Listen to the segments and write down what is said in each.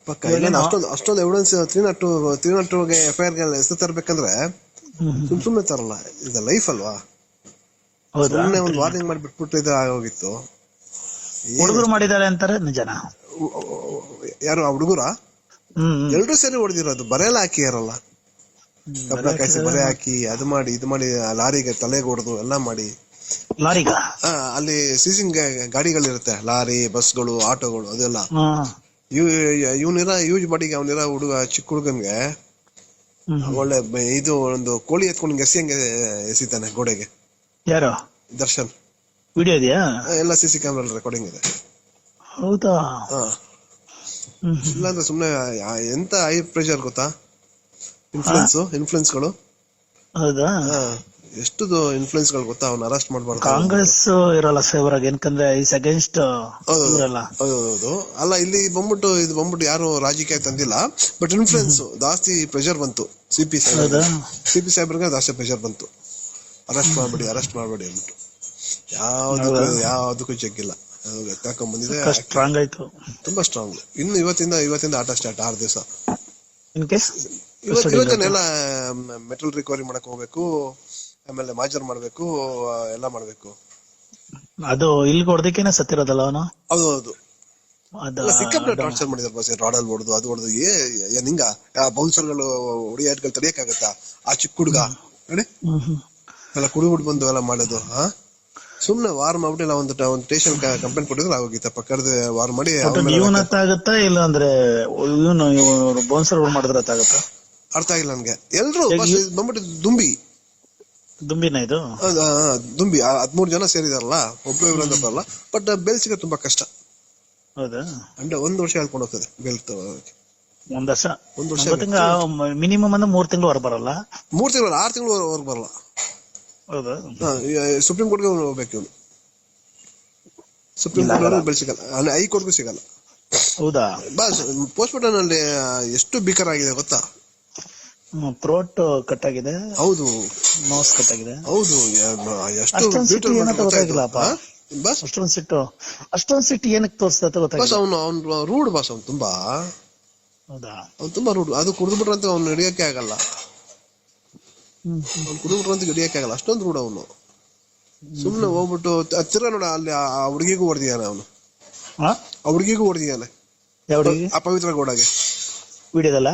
ಪಕ್ಕ ಇಲ್ಲ ಇವಾಗೇನು ಅಷ್ಟೊಂದು ಎವಿಡೆನ್ಸ್ 302 FIR ಹೆಸರು ತರ್ಬೇಕಂದ್ರೆ ಸುಮ್ನೆ ತರಲ್ಲ. ಇದು ಲೈಫ್ ಅಲ್ವಾ, ಹೌದಾ ಸುಮ್ನೆ ಒಂದು 3 ನಾಟ್ ವಾರ್ನಿಂಗ್ ಮಾಡಿ ಬಿಟ್ಬಿಟ್ಟು ಇದು ಆಗೋಗಿತ್ತು. ಹುಡುಗರು ಮಾಡಿದ್ದಾರೆ ಅಂತಾರೆ ನಿಜನಾ? ಯಾರು ಆ ಹುಡುಗರ ಹ್ಮ್ ಎಲ್ರೂ ಸೇರಿ ಹೊಡೆದಿರೋದು, ಬರೆಯಲ್ಲ ಹಾಕಿಯಾರಲ್ಲ, ಬರೆ ಕಬ್ಣ ಕಾಯಿಸಿ ಹಾಕಿದ್ದಾರೆ. ಬರೆ ಹಾಕಿ ಅದು ಮಾಡಿ ಇದು ಮಾಡಿ ಲಾರಿಗೆ ತಲೆಗೆ ಹೊಡೆದು ಎಲ್ಲ ಮಾಡಿ. ಲಾರಿಗ ಅಲ್ಲಿ ಸೀಸಿಂಗ್ ಗಾಡಿಗಳಿರುತ್ತೆ, ಲಾರಿ ಬಸ್ಗಳು ಆಟೋಗಳು ಅದೆಲ್ಲ. ಇವನಿರ ಯೂಸ್ ಬಾಡಿಗೆ ಅವನಿರ ಹುಡುಗ ಚಿಕ್ಕ ಹುಡುಗನ್ಗೆ ಒಳ್ಳೆ ಇದು ಒಂದು ಕೋಳಿ ಎತ್ಕೊಂಡು ಹಂಗೆ ಎಸಿತಾನೆ ಗೋಡೆಗೆ. ಯಾರು? ದರ್ಶನ್. ವಿಡಿಯೋ ಇದೆಯಾ? ಎಲ್ಲ CC ಕ್ಯಾಮ್ರಾ ರೆಕಾರ್ಡಿಂಗ್ ಇದೆ. ಹೌದಾ? ಇಲ್ಲಾಂದ್ರೆ ಸುಮ್ನೆ ಎಂತ ಹೈ ಪ್ರೆಷರ್ ಗೊತ್ತಾ, ಇನ್ಫ್ಲುಯೆನ್ಸ್ಗಳು. ಹೌದಾ? ಎಷ್ಟು ಇನ್ಫ್ಲುಯೆನ್ಸ್ ಗಳು ಗೊತ್ತಾ, ಅವ್ನ ಅರೆಸ್ಟ್ ಮಾಡ್ಬಾರ್ದು. ಕಾಂಗ್ರೆಸ್ ಇರಲ್ಲ ಫೇವರ್ ಆಗಿ, ಯಾಕಂದ್ರೆ ಈಸ್ ಅಗೇನ್ಸ್ಟ್ ಇವರಲ್ಲ. ಹೌದು. ಅಲ್ಲ ಇಲ್ಲಿ ಬಂದ್ಬಿಟ್ಟು ಯಾರು ರಾಜಕೀಯ ತಂದಿಲ್ಲ, ಬಟ್ ಇನ್ಫ್ಲುಯೆನ್ಸ್ ಜಾಸ್ತಿ ಪ್ರೆಷರ್ ಬಂತು. ಸಿಪಿ ಸಾಹೇಬ್ರಿಗೆ ಜಾಸ್ತಿ ಪ್ರೆಷರ್ ಬಂತು, ಅರೆಸ್ಟ್ ಮಾಡ್ಬೇಡಿ ಅಂದ್ಬಿಟ್ಟು. ಯಾವ್ದಕ್ಕೂ ಜಗ್ಗಿಲ್ಲ, ಎತ್ತಾಕೊಂಡ್ ಬಂದಿದೆ. ಸ್ಟ್ರಾಂಗ್ ಆಯ್ತು, ತುಂಬಾ ಸ್ಟ್ರಾಂಗ್. ಇನ್ನು ಇವತ್ತಿಂದ ಆಟ ಸ್ಟಾರ್ಟ್ 6 ದಿವಸ. ಇನ್ ಕೇಸ್ ಇವತ್ತೇನೆಲ್ಲ ಮೆಟಲ್ ರಿಕವರಿ ಮಾಡಕ್ ಹೋಗ್ಬೇಕು, ಆಮೇಲೆ ಮಾಜರ್ ಮಾಡ್ಬೇಕು, ಎಲ್ಲ ಮಾಡ್ಬೇಕು. ಅದು ಇಲ್ಲಿ ಹೊಡೆದಕ್ಕೇನೆ ಸತ್ತಿರೋದಲ್ಲ ಅವನು. ಹೌದು. ಸಿಕ್ಕಾಪಟ್ಟೆ ಟಾರ್ಚರ್ ಮಾಡಿದಾರೆ ಬಾಸ್, ರಾಡಲ್ ಹೊಡೆದು ಅದು ಹೊಡೆದು. ನಿಂಗ ಬೌನ್ಸರ್ಗಳು ಹೊಡಿಯಾಟ್ಗಳು ತಡಿಯಕ್ಕಾಗತ್ತಾ? ಆ ಚಿಕ್ಕ ಹುಡುಗ ಎಲ್ಲ ಕುಡಿಬಿಟ್ಟು ಬಂದು ಎಲ್ಲ ಮಾಡೋದು. ಸುಮ್ನೆ ವಾರ್ ಮಾಡ್ಬಿಟ್ಟಿಲ್ಲ, ಒಂದು ಸ್ಟೇಷನ್ ಕಂಪ್ಲೇಂಟ್ ಕೊಟ್ಟಿದ್ರೆ ಆಗೋಗಿತ್ತಪ್ಪ. ಕರೆದು ವಾರ್ ಮಾಡಿ ಇವನ್ ಆಗುತ್ತಾ, ಇಲ್ಲ ಅಂದ್ರೆ ಇವನು ಬೌನ್ಸರ್ ಮಾಡಿದ್ರೆ ಆಗುತ್ತಾ? ಅರ್ಥ ಆಗಿಲ್ಲ ನನ್ಗೆ. ಎಲ್ರು ಬಂದ್ಬಿಟ್ಟು ದುಂಬಿನ ಇದು ದುಂಬಿ 13 ಜನ ಸೇರಿದಾರಲ್ಲ, ಒಬ್ರು ಇವ್ರು ಅಂತ ಬರಲ್ಲ. ಬಟ್ ಬೇಲ್ ಸಿಗೋದು ತುಂಬಾ ಕಷ್ಟ. ಹೌದಾ? ಅಂದ್ರೆ 1 ವರ್ಷ ಹೇಳ್ಕೊಂಡು ಹೋಗ್ತದೆ ಬೇಲ್. ಒಂದ್ ವರ್ಷ ಮಿನಿಮಮ್ ಅಂದ್ರೆ 3 ತಿಂಗಳು ಹೊರ ಬರಲ್ಲ. 3 ತಿಂಗಳು 6 ತಿಂಗಳು ಹೊರಗೆ ಬರಲ್ಲ. ಹೌದಾ? ಸುಪ್ರೀಂ ಕೋರ್ಟ್ಗೆ ಹೋಗ್ಬೇಕು ಇವನು. ಸುಪ್ರೀಂ ಕೋರ್ಟ್ ಬೇಲ್ ಸಿಗಲ್ಲ, ಹೈಕೋರ್ಟ್ಗೂ ಸಿಗಲ್ಲ. ಹೌದಾ? ಬಸ್ ಪೋಸ್ಟ್ ಮಾರ್ಟಮ್ ಅಲ್ಲಿ ಎಷ್ಟು ಭೀಕರ ಆಗಿದೆ ಗೊತ್ತಾ? ಥ್ರೋಟ್ ಕಟ್ ಆಗಿದೆ. ಹೌದು. ನೋಸ್ ಕಟ್ ಆಗಿದೆ. ಹೌದು. ಅಷ್ಟೊಂದು ಸಿಟ್ಟು ಏನಂತ ಗೊತ್ತಾಗಿಲ್ಲಪ್ಪ. ಅಷ್ಟೊಂದು ಸಿಟ್ಟು ಏನಕ್ಕೆ ತೋರಿಸ್ತಾ ಗೊತ್ತಾಗಿಲ್ಲ. ಅವ್ನು ರೂಡ್ ಬಾಸ್, ಅವ್ನು ತುಂಬಾ. ಹೌದಾ? ಅವ್ನು ತುಂಬಾ ರೂಡ್. ಅದು ಕುಡಿದ್ಬಿಟ್ರಂತ ಅವ್ನು ಹಿಡಿಯಕ್ಕೆ ಆಗಲ್ಲ. ಹಿಡಿಯಕ್ಕೆ ಆಗಲ್ಲ, ಅಷ್ಟೊಂದು ರೂಡ್ ಅವನು. ಸುಮ್ನೆ ಹೋಗ್ಬಿಟ್ಟು ತಿರ್ಗಾ ನೋಡ ಅಲ್ಲಿ ಆ ಹುಡುಗಿಗೂ ಹೊಡೆದಿದ್ದಾನೆ ಅವನು. ಆ ಹುಡುಗಿಗೂ ಹೊಡೆದಿದ್ದಾನೆ, ಆ ಪವಿತ್ರ ಗೌಡಗೆ. ವಿಡಿಯೋದಲ್ಲ?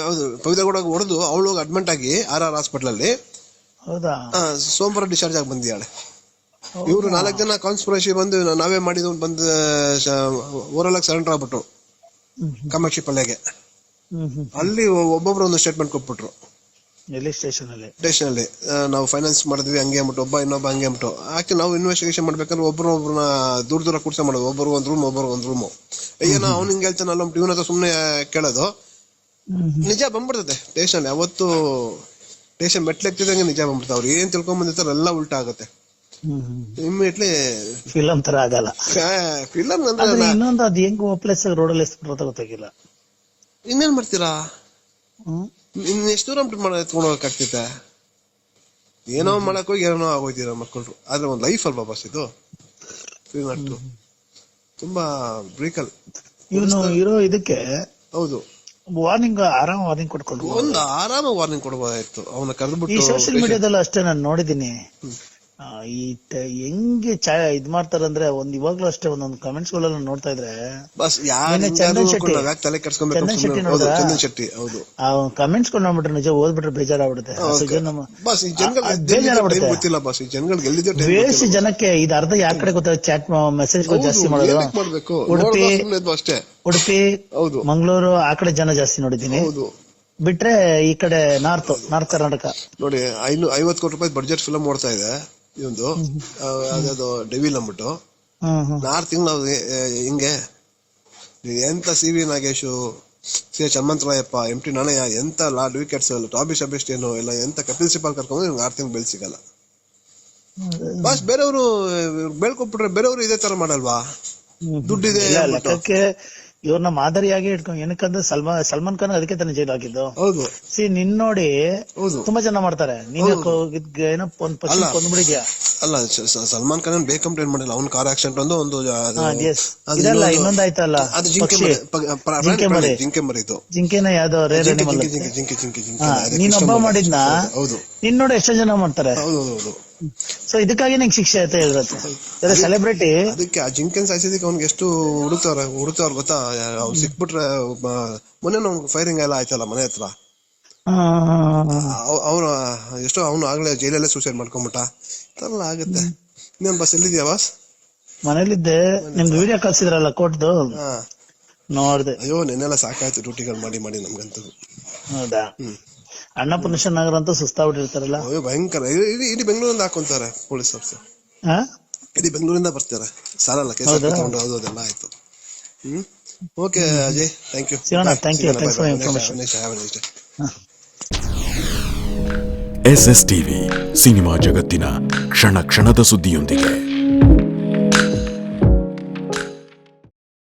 ಹೌದು, ಪವಿತ್ರ ಗೌಡಗೆ ಹೊಡೆದು ಅವಳು ಹೋಗಿ ಅಡ್ಮಿಟ್ ಆಗಿ RR ಹಾಸ್ಪಿಟಲ್ ಅಲ್ಲಿ. ಹೌದಾ? ಸೋಮವಾರ ಡಿಸ್ಚಾರ್ಜ್ ಆಗಿ ಬಂದಿದ್ದಾಳೆ. ಇವ್ರು 4 ಜನ ಕಾನ್ಸ್ಪಿರಸಿ ಬಂದು ನಾವೇ ಮಾಡಿದ್ ಬಂದು ಓರಲ್ ಆಗಿ ಸರೆಂಡರ್ ಆಗ್ಬಿಟ್ರು ಕಾಮಾಕ್ಷಿ ಪಲ್ಯಗೆ. ಅಲ್ಲಿ ಒಬ್ಬೊಬ್ರು ಒಂದು ಸ್ಟೇಟ್ಮೆಂಟ್ ಕೊಟ್ಬಿಟ್ರು ಸ್ಟೇಷನ್ ಅಲ್ಲಿ. ನಾವು ಫೈನಾನ್ಸ್ ಮಾಡಿದ್ವಿ ಹಂಗೆ ಅಂದ್ಬಿಟ್ಟು, ಇನ್ನೊಬ್ಬ ಹಂಗೆ ಅಂದ್ಬಿಟ್ಟು. ಯಾಕೆ ನಾವು ಇನ್ವೆಸ್ಟಿಗೇಷನ್ ಮಾಡ್ಬೇಕಂದ್ರೆ ಒಬ್ಬರನ್ನ ದೂರ ಕೂರ್ಸ ಮಾಡೋದು, ಒಬ್ಬರು ಒಂದ್ ರೂಮ್. ಏನೋ ಅವ್ನು ಹಿಂಗೆ ಹೇಳ್ತಾನಲ್ಲ ಇವನ ಹತ್ರ ಸುಮ್ನೆ ಕೇಳೋದು. ನಿಜ ಬಂದ್ಬಿಡ್ತದೆ ಸ್ಟೇಷನ್. ಯಾವತ್ತು ಸ್ಟೇಷನ್ ಮೆಟ್ಲೆಕ್ತಿದಂಗೆ ನಿಜ ಬಂದ್ಬಿಡ್ತಾವೆ. ಅವ್ರು ಏನ್ ತಿಳ್ಕೊಂಡ್ ಬಂದಿರ್ತಾರೆ ಎಲ್ಲ ಉಲ್ಟಾ ಆಗುತ್ತೆ ಇಮಿಡಿಯೇಟ್ಲಿ. ಫಿಲಂ ತರ ಆಗಲ್ಲ. ಫಿಲಂ ಅಂದ್ರೆ ಇನ್ನೊಂದು ಅದು ಹೆಂಗ್ ಪ್ಲೇಸ್ ರೋಡಲ್ಲಿ ಎಸ್ಬಿಡ್ತಾ ಗೊತ್ತಾಗಿಲ್ಲ. ಇನ್ನೇನ್ ಮಾಡ್ತೀರಾ? ಇನ್ ಎಷ್ಟು ದೂರ ಎತ್ಕೊಂಡು ಹೋಗಕ್ಕಾಗ್ತೈತೆ? ಏನೋ ಮಾಡಕ್ ಹೋಗಿ ಏನೋ ಆಗೋಯ್ತೀರ ಮಕ್ಕಳು. ಆದ್ರೆ ಒಂದ್ ಲೈಫ್ ಅಲ್ವಾ ಬಸ್ ಇದು. ತುಂಬಾ ಬ್ರೀಕಲ್ ಇವನು ಇರೋ ಇದಕ್ಕೆ. ಹೌದು, ವಾರ್ನಿಂಗ್ ಕೊಟ್ಕೊಂಡು ಒಂದು ಆರಾಮ ವಾರ್ನಿಂಗ್ ಕೊಡ್ಬೋದಾಯ್ತು. ಅವನ ಕರೆದ್ಬಿಟ್ಟು. ಈ ಸೋಷಿಯಲ್ ಮೀಡಿಯಾದಲ್ಲ ಅಷ್ಟೇ ನಾನು ನೋಡಿದೀನಿ. ಹೆಂಗೆ ಇದ್ ಮಾಡ್ತಾರಂದ್ರೆ ಇವಾಗ್ಲೂ ಅಷ್ಟೇ ಒಂದೊಂದು ಕಮೆಂಟ್ಸ್ ಗಳೆಲ್ಲ ನೋಡ್ತಾ ಇದ್ರೆ ಚಂದನ್ ಶೆಟ್ಟಿ ಕಮೆಂಟ್ಸ್ ಗಳು ನೋಡ್ಬಿಟ್ರೆ ನಿಜ ಓದ್ಬಿಟ್ರೆ ಬೇಜಾರಾಗ್ಬಿಡುತ್ತೆ. ಬೇಸಿ ಜನಕ್ಕೆ ಇದು ಅರ್ಧ ಯಾವ ಕಡೆ ಗೊತ್ತಾಗ ಚಾಟ್ ಮೆಸೇಜ್ ಜಾಸ್ತಿ ಮಾಡೋದು. ಉಡುಪಿ ಮಂಗಳೂರು ಆ ಕಡೆ ಜನ ಜಾಸ್ತಿ ನೋಡಿದೀನಿ. ಬಿಟ್ರೆ ಈ ಕಡೆ ನಾರ್ತ್ ಕರ್ನಾಟಕ ನೋಡಿ 50 ಕೋಟಿ ರೂಪಾಯಿ ಬಡ್ಜೆಟ್ ಫಿಲಂ ಓಡ್ತಾ ಇದೆ ಇವಂದು. ಅದ್ಯಾವುದು ಡೆವಿಲ್ ಅಂದ್ಬಿಟ್ಟು. 4 ತಿಂಗಳು ಹಿಂಗೆ ಎಂತ CV Nagesh, CH Hanumantharayappa, MT Nanaiah, ಎಂತ ಲಾರ್ಡ್ ವಿಕೆಟ್ಸ್, ಟಾಬಿ ಸೆಬೆಸ್ಟಿಯನ್ ಎಲ್ಲ ಎಂತ ಕಪಿಲ್ ಸಿಬಾಲ್ ಕರ್ಕೊಂಡು 6 ತಿಂಗಳು ಬೆಲ್ ಸಿಗಲ್ಲ. ಬಸ್ ಬೇರೆಯವರು ಬೆಳ್ಕೊಟ್ಬಿಟ್ರೆ ಬೇರೆಯವರು ಇದೇ ತರ ಮಾಡಲ್ವಾ? ದುಡ್ಡಿದೆ ಲೆಕ್ಕಕ್ಕೆ ಇವ್ರನ್ನ ಮಾದರಿಯಾಗಿ ಇಟ್ಕೊಂಡು ಏನಕ್ಕಂದ್ರೆ ಸಲ್ಮಾನ್ ಖಾನ್ ಅದಕ್ಕೆ ತಾನೇ ಜೈಲು ಹಾಕಿದ್ದು. ಹೌದು ನಿನ್ ನೋಡಿ ಹೌದು ತುಂಬಾ ಜನ ಮಾಡ್ತಾರೆ. ನೀನ್ ಏನೋ ಒಂದ್ ಪಕ್ಷಿ ಕೊಂದ್ಬಿಡಿದ್ಯಾ. ಅಲ್ಲ ಸಲ್ಮಾನ್ ಖಾನ್ ಬೇಗ ಕಂಪ್ಲೇಂಟ್ ಮಾಡಿಲ್ಲ. ಅವ್ನ ಕಾರ್ ಆಕ್ಸಿಡೆಂಟ್ ಒಂದು ಇದಲ್ಲ ಇನ್ನೊಂದಾಯ್ತಲ್ಲ ಅದು ಜಿಂಕೆ ಮರಿದು ಜಿಂಕೆನ ಯಾವ್ದೋ ರೇರ್ ಅನಿಮಲ್. ನೀನೊಬ್ಬ ಮಾಡಿದ್ನ ಹೌದು ನಿನ್ ನೋಡಿ ಎಷ್ಟೋ ಜನ ಮಾಡ್ತಾರೆ. ಹೌದು ಸೊ ಇದಕ್ಕಾಗಿ ನಿಂಗೆ ಶಿಕ್ಷೆ ಆಯ್ತಾ ಹೇಳಿದ್ರೆ ಸೆಲೆಬ್ರಿಟಿ. ಅದಕ್ಕೆ ಆ ಜಿಂಕೆನ್ ಸಾಯಿಸಿದಕ್ಕೆ ಅವ್ನಿಗೆ ಎಷ್ಟು ಹುಡುಕ್ತವ್ರ ಗೊತ್ತಾ. ಅವ್ನು ಸಿಕ್ಬಿಟ್ರೆ ಮೊನ್ನೆ ನಮ್ಗೆ ಫೈರಿಂಗ್ ಎಲ್ಲ ಆಯ್ತಲ್ಲ ಮನೆ ಹತ್ರ. ಅವ್ರು ಎಷ್ಟೋ ಅವನು ಆಗ್ಲೇ ಜೈಲಲ್ಲೇ ಸೂಸೈಡ್ ಮಾಡ್ಕೊಂಬಿಟ್ಟ. ಎಲ್ಲ ಆಗುತ್ತೆ. ಇನ್ನೇನ್ ಬಸ್ ಎಲ್ಲಿದ್ಯಾ ಬಾಸ್? ಮನೇಲಿದ್ದೆ. ನಿಮ್ದು ವಿಡಿಯೋ ಕಳ್ಸಿದ್ರಲ್ಲ ಕೋರ್ಟ್ದು ನೋಡ್ದೆ. ಅಯ್ಯೋ ನೆನ್ನೆಲ್ಲ ಸಾಕಾಯ್ತು ಡ್ಯೂಟಿಗಳು ಮಾಡಿ ನಮ್ಗಂತೂ. ಹೌದಾ? ಅನ್ನಪೂರ್ಣೇಶ್ವರ ನಗರ ಅಂತೂ ಸುಸ್ತಾಗ್ಬಿಟ್ಟಿರ್ತಾರಲ್ಲ. ಅಯ್ಯೋ ಭಯಂಕರ. ಇಡೀ ಬೆಂಗಳೂರಿಂದ ಹಾಕೊಂತಾರೆ ಪೊಲೀಸರ್ಸ್. ಇಡೀ ಬೆಂಗಳೂರಿಂದ ಬರ್ತಾರೆ. ಸಾಲಲ್ಲ ಕೇಸ್ ತಗೊಂಡು. ಹೌದು ಅದೆಲ್ಲ ಆಯ್ತು. Okay Ajay, thank you. SS TV cinema ಜಗತ್ತಿನ ಕ್ಷಣ ಕ್ಷಣದ ಸುದ್ದಿಯೊಂದಿಗೆ.